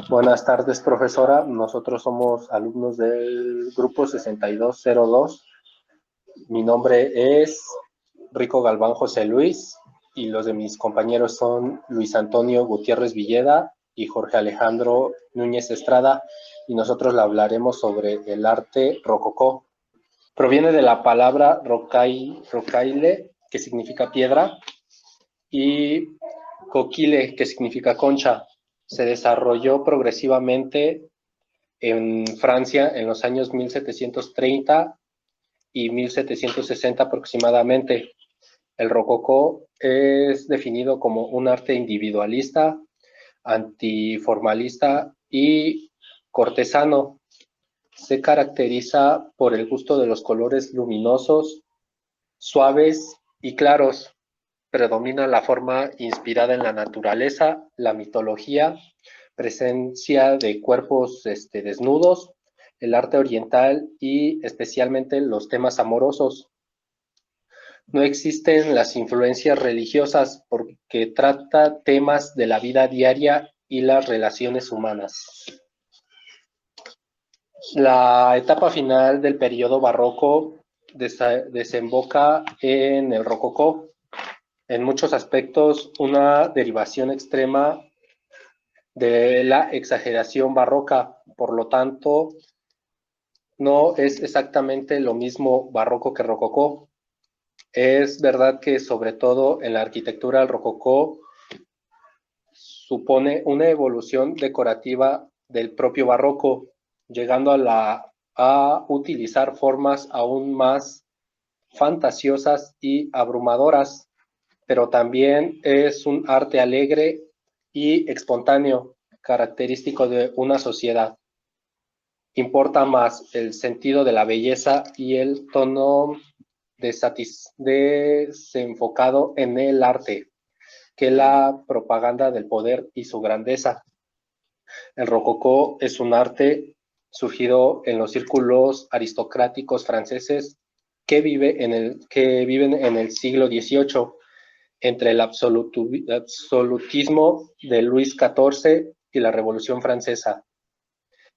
Buenas tardes, profesora. Nosotros somos alumnos del grupo 6202. Mi nombre es Rico Galván José Luis y los de mis compañeros son Luis Antonio Gutiérrez Villeda y Jorge Alejandro Núñez Estrada, y nosotros le hablaremos sobre el arte rococó. Proviene de la palabra rocaille, que significa piedra, y coquille, que significa concha. Se desarrolló progresivamente en Francia en los años 1730 y 1760 aproximadamente. El rococó es definido como un arte individualista, antiformalista y cortesano. Se caracteriza por el gusto de los colores luminosos, suaves y claros. Predomina la forma inspirada en la naturaleza, la mitología, presencia de cuerpos desnudos, el arte oriental y especialmente los temas amorosos. No existen las influencias religiosas porque trata temas de la vida diaria y las relaciones humanas. La etapa final del periodo barroco desemboca en el rococó. En muchos aspectos, una derivación extrema de la exageración barroca. Por lo tanto, no es exactamente lo mismo barroco que rococó. Es verdad que, sobre todo en la arquitectura, el rococó supone una evolución decorativa del propio barroco, llegando a utilizar formas aún más fantasiosas y abrumadoras, pero también es un arte alegre y espontáneo, característico de una sociedad. Importa más el sentido de la belleza y el tono desenfocado en el arte que la propaganda del poder y su grandeza. El rococó es un arte surgido en los círculos aristocráticos franceses que viven en el siglo XVIII, entre el absolutismo de Luis XIV y la Revolución Francesa,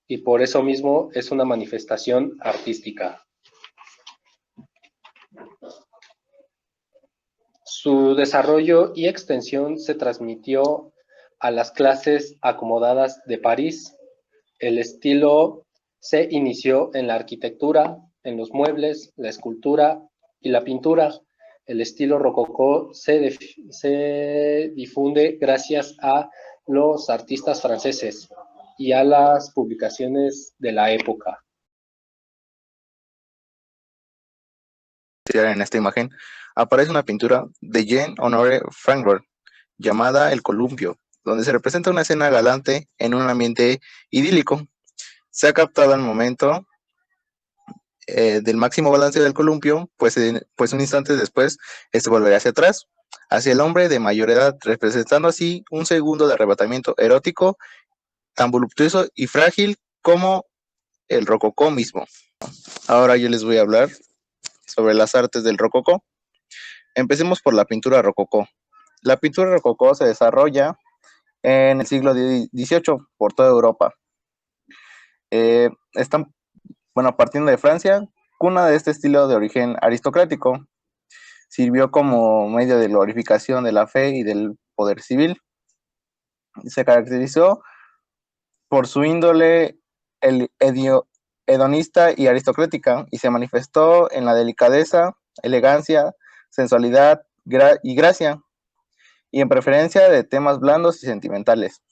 y por eso mismo es una manifestación artística. Su desarrollo y extensión se transmitió a las clases acomodadas de París. El estilo se inició en la arquitectura, en los muebles, la escultura y la pintura. El estilo rococó se difunde gracias a los artistas franceses y a las publicaciones de la época. En esta imagen aparece una pintura de Jean-Honoré Francfort llamada El Columpio, donde se representa una escena galante en un ambiente idílico. Se ha captado el momento del máximo balance del columpio, pues un instante después volverá hacia atrás, hacia el hombre de mayor edad, representando así un segundo de arrebatamiento erótico tan voluptuoso y frágil como el rococó mismo. Ahora yo les voy a hablar sobre las artes del rococó. Empecemos por la pintura rococó. La pintura rococó se desarrolla en el siglo XVIII por toda Europa. Partiendo de Francia, cuna de este estilo de origen aristocrático, sirvió como medio de glorificación de la fe y del poder civil. Se caracterizó por su índole hedonista y aristocrática, y se manifestó en la delicadeza, elegancia, sensualidad y gracia, y en preferencia de temas blandos y sentimentales.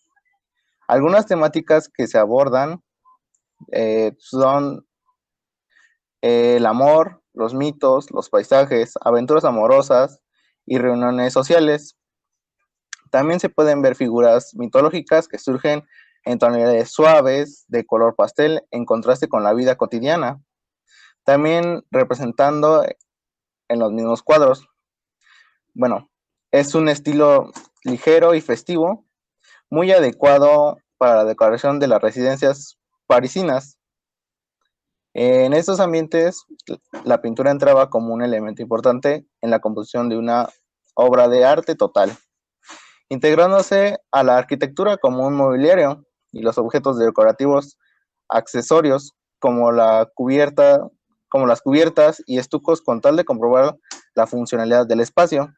Algunas temáticas que se abordan son el amor, los mitos, los paisajes, aventuras amorosas y reuniones sociales. También se pueden ver figuras mitológicas que surgen en tonalidades suaves, de color pastel, en contraste con la vida cotidiana, también representando en los mismos cuadros. Es un estilo ligero y festivo, muy adecuado para la decoración de las residencias parisinas. En estos ambientes, la pintura entraba como un elemento importante en la composición de una obra de arte total. integrándose a la arquitectura como un mobiliario y los objetos decorativos accesorios como las cubiertas y estucos con tal de comprobar la funcionalidad del espacio.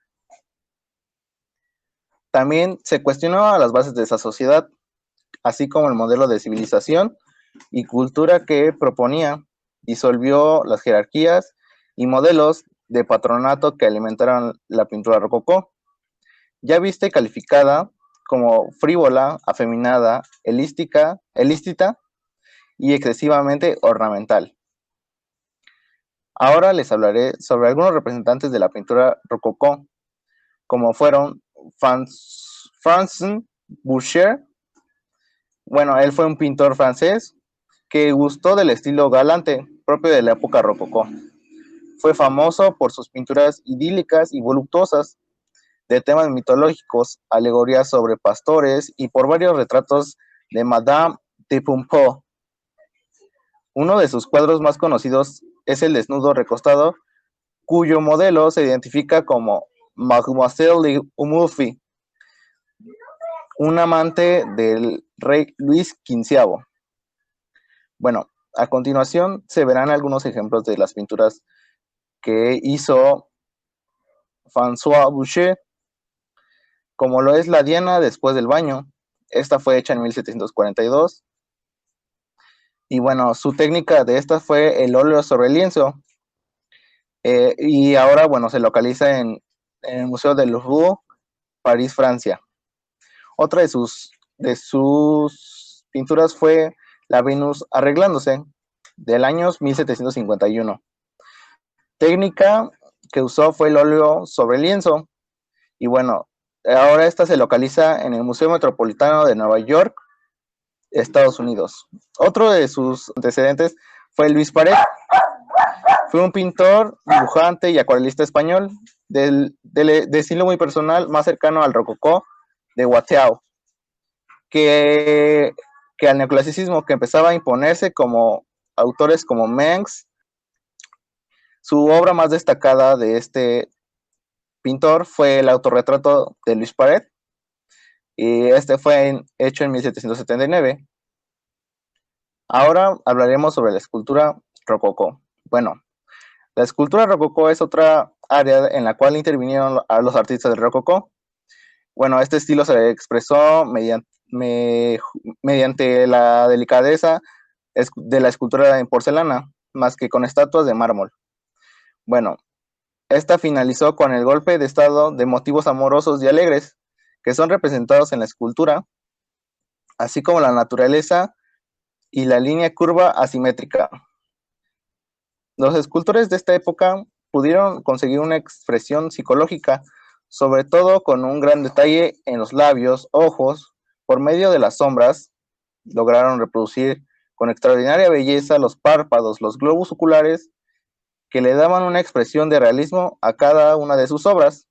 También se cuestionó a las bases de esa sociedad, así como el modelo de civilización y cultura que proponía, disolvió las jerarquías y modelos de patronato que alimentaron la pintura rococó, ya vista y calificada como frívola, afeminada, elística, elístita y excesivamente ornamental. Ahora les hablaré sobre algunos representantes de la pintura rococó, como fueron Francis Boucher. Bueno, él fue un pintor francés que gustó del estilo galante propio de la época rococó. Fue famoso por sus pinturas idílicas y voluptuosas de temas mitológicos, alegorías sobre pastores y por varios retratos de Madame de Pompadour. Uno de sus cuadros más conocidos es el desnudo recostado, cuyo modelo se identifica como Mademoiselle de Umulfi, un amante del rey Luis XV. Bueno, a continuación se verán algunos ejemplos de las pinturas que hizo François Boucher, como lo es la Diana después del baño. Esta fue hecha en 1742. Y bueno, su técnica de esta fue el óleo sobre el lienzo. Y ahora, bueno, se localiza en el Museo del Louvre, París, Francia. Otra de sus pinturas fue la Venus arreglándose, del año 1751. Técnica que usó fue el óleo sobre el lienzo. Y bueno, ahora esta se localiza en el Museo Metropolitano de Nueva York, Estados Unidos. Otro de sus antecedentes fue Luis Paret. Fue un pintor, dibujante y acuarelista español de estilo muy personal, más cercano al rococó de Watteau, que al neoclasicismo, que empezaba a imponerse como autores como Mengs. Su obra más destacada de este pintor fue el autorretrato de Luis Paret, y este fue hecho en 1779. Ahora hablaremos sobre la escultura rococó. Bueno, la escultura rococó es otra área en la cual intervinieron a los artistas del rococó. Bueno, este estilo se expresó mediante la delicadeza de la escultura en porcelana, más que con estatuas de mármol. Bueno, esta finalizó con el golpe de estado de motivos amorosos y alegres, que son representados en la escultura, así como la naturaleza y la línea curva asimétrica. Los escultores de esta época pudieron conseguir una expresión psicológica, sobre todo con un gran detalle en los labios, ojos. Por medio de las sombras, lograron reproducir con extraordinaria belleza los párpados, los globos oculares, que le daban una expresión de realismo a cada una de sus obras.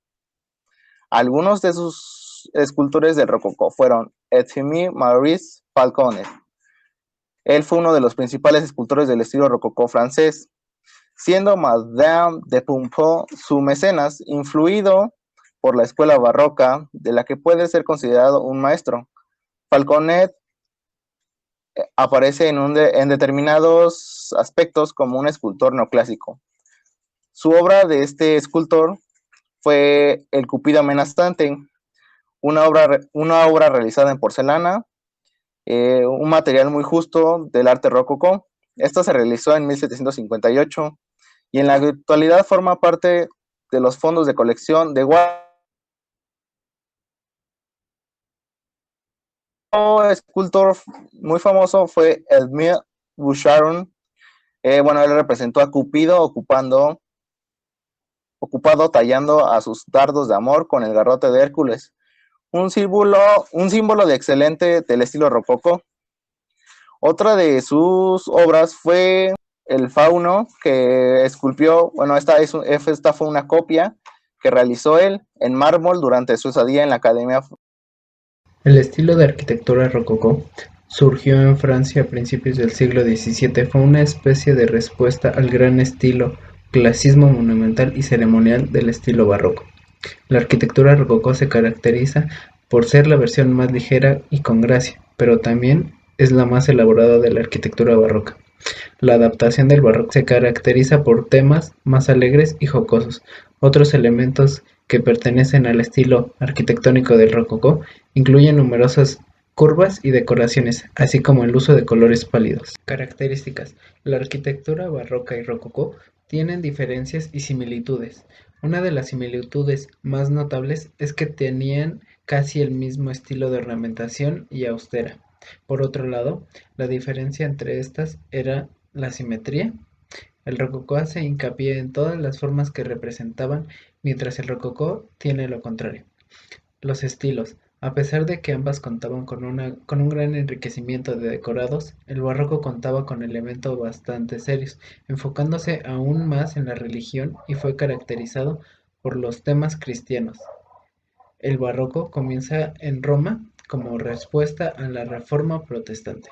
Algunos de sus escultores del rococó fueron Edmé Maurice Falconet. Él fue uno de los principales escultores del estilo rococó francés, siendo Madame de Pompadour su mecenas, influido por la escuela barroca, de la que puede ser considerado un maestro. Falconet aparece en determinados aspectos como un escultor neoclásico. Su obra de este escultor fue El Cupido amenazante, una obra realizada en porcelana, un material muy justo del arte rococó. Esta se realizó en 1758 y en la actualidad forma parte de los fondos de colección de Un escultor muy famoso fue Edmé Bouchardon. Bueno, él representó a Cupido ocupado tallando a sus dardos de amor con el garrote de Hércules, un símbolo de excelente del estilo rococó. Otra de sus obras fue el Fauno, que esculpió. Bueno, esta fue una copia que realizó él en mármol durante su estadía en la Academia. El estilo de arquitectura rococó surgió en Francia a principios del siglo XVII. Fue una especie de respuesta al gran estilo clasicismo monumental y ceremonial del estilo barroco. La arquitectura rococó se caracteriza por ser la versión más ligera y con gracia, pero también es la más elaborada de la arquitectura barroca. La adaptación del barroco se caracteriza por temas más alegres y jocosos. Otros elementos que pertenecen al estilo arquitectónico del rococó incluyen numerosas curvas y decoraciones, así como el uso de colores pálidos. Características: la arquitectura barroca y rococó tienen diferencias y similitudes. Una de las similitudes más notables es que tenían casi el mismo estilo de ornamentación y austera. Por otro lado, la diferencia entre estas era la simetría. El rococó hace hincapié en todas las formas que representaban, mientras el rococó tiene lo contrario. Los estilos. A pesar de que ambas contaban con un gran enriquecimiento de decorados, el barroco contaba con elementos bastante serios, enfocándose aún más en la religión y fue caracterizado por los temas cristianos. El barroco comienza en Roma como respuesta a la Reforma Protestante.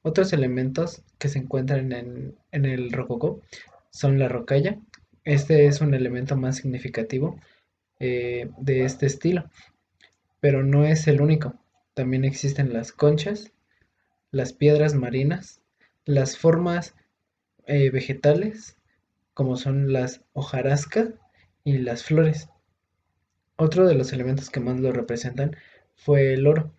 Otros elementos que se encuentran en el rococó son la rocalla. Este es un elemento más significativo de este estilo, pero no es el único. También existen las conchas, las piedras marinas, las formas vegetales, como son las hojarasca y las flores. Otro de los elementos que más lo representan fue el oro,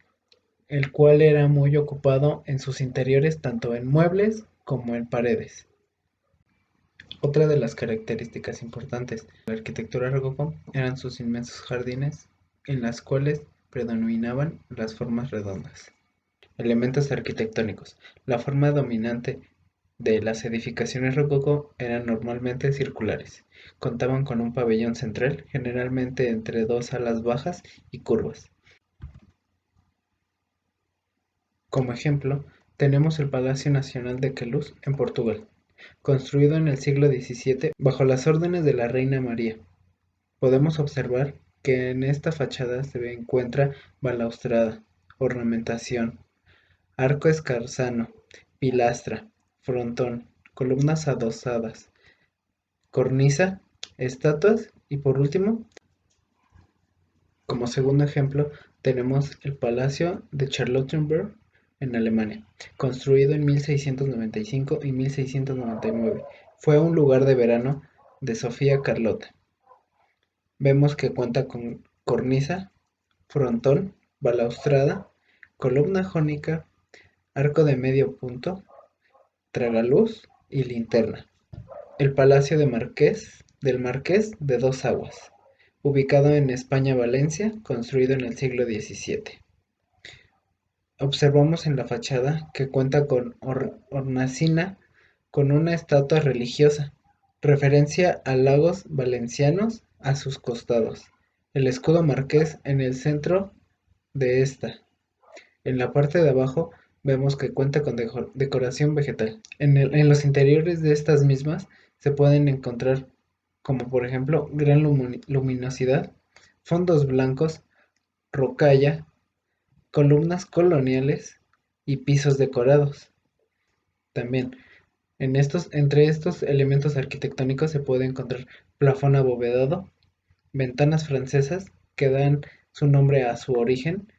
el cual era muy ocupado en sus interiores tanto en muebles como en paredes. Otra de las características importantes de la arquitectura rococó eran sus inmensos jardines, en las cuales predominaban las formas redondas. Elementos arquitectónicos. La forma dominante de las edificaciones rococó eran normalmente circulares. Contaban con un pabellón central, generalmente entre dos alas bajas y curvas. Como ejemplo, tenemos el Palacio Nacional de Queluz en Portugal, construido en el siglo XVII bajo las órdenes de la Reina María. Podemos observar que en esta fachada se encuentra balaustrada, ornamentación, arco escarzano, pilastra, frontón, columnas adosadas, cornisa, estatuas y por último, como segundo ejemplo, tenemos el Palacio de Charlottenburg en Alemania, construido en 1695 y 1699. Fue un lugar de verano de Sofía Carlota. Vemos que cuenta con cornisa, frontón, balaustrada, columna jónica, arco de medio punto, tragaluz y linterna. El Palacio del Marqués de Dos Aguas, ubicado en España, Valencia, construido en el siglo XVII. Observamos en la fachada que cuenta con hornacina con una estatua religiosa, referencia a lagos valencianos a sus costados, el escudo marqués en el centro de esta. En la parte de abajo vemos que cuenta con decoración vegetal. En los interiores de estas mismas se pueden encontrar, como por ejemplo, gran luminosidad, fondos blancos, rocalla, columnas coloniales y pisos decorados. También, entre estos elementos arquitectónicos se puede encontrar plafón abovedado, ventanas francesas que dan su nombre a su origen,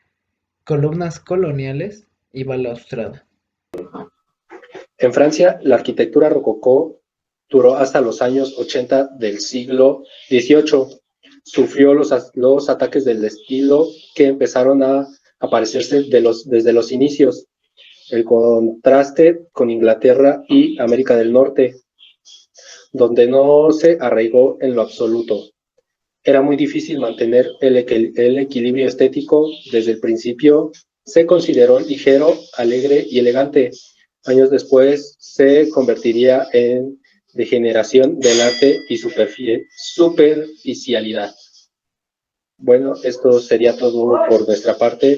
columnas coloniales y balaustrada. En Francia, la arquitectura rococó duró hasta los años 80 del siglo XVIII. Sufrió los ataques del estilo que empezaron a aparecerse desde los inicios. El contraste con Inglaterra y América del Norte, donde no se arraigó en lo absoluto. Era muy difícil mantener el equilibrio estético. Desde el principio se consideró ligero, alegre y elegante. Años después se convertiría en degeneración del arte y superficialidad. Bueno, esto sería todo por nuestra parte.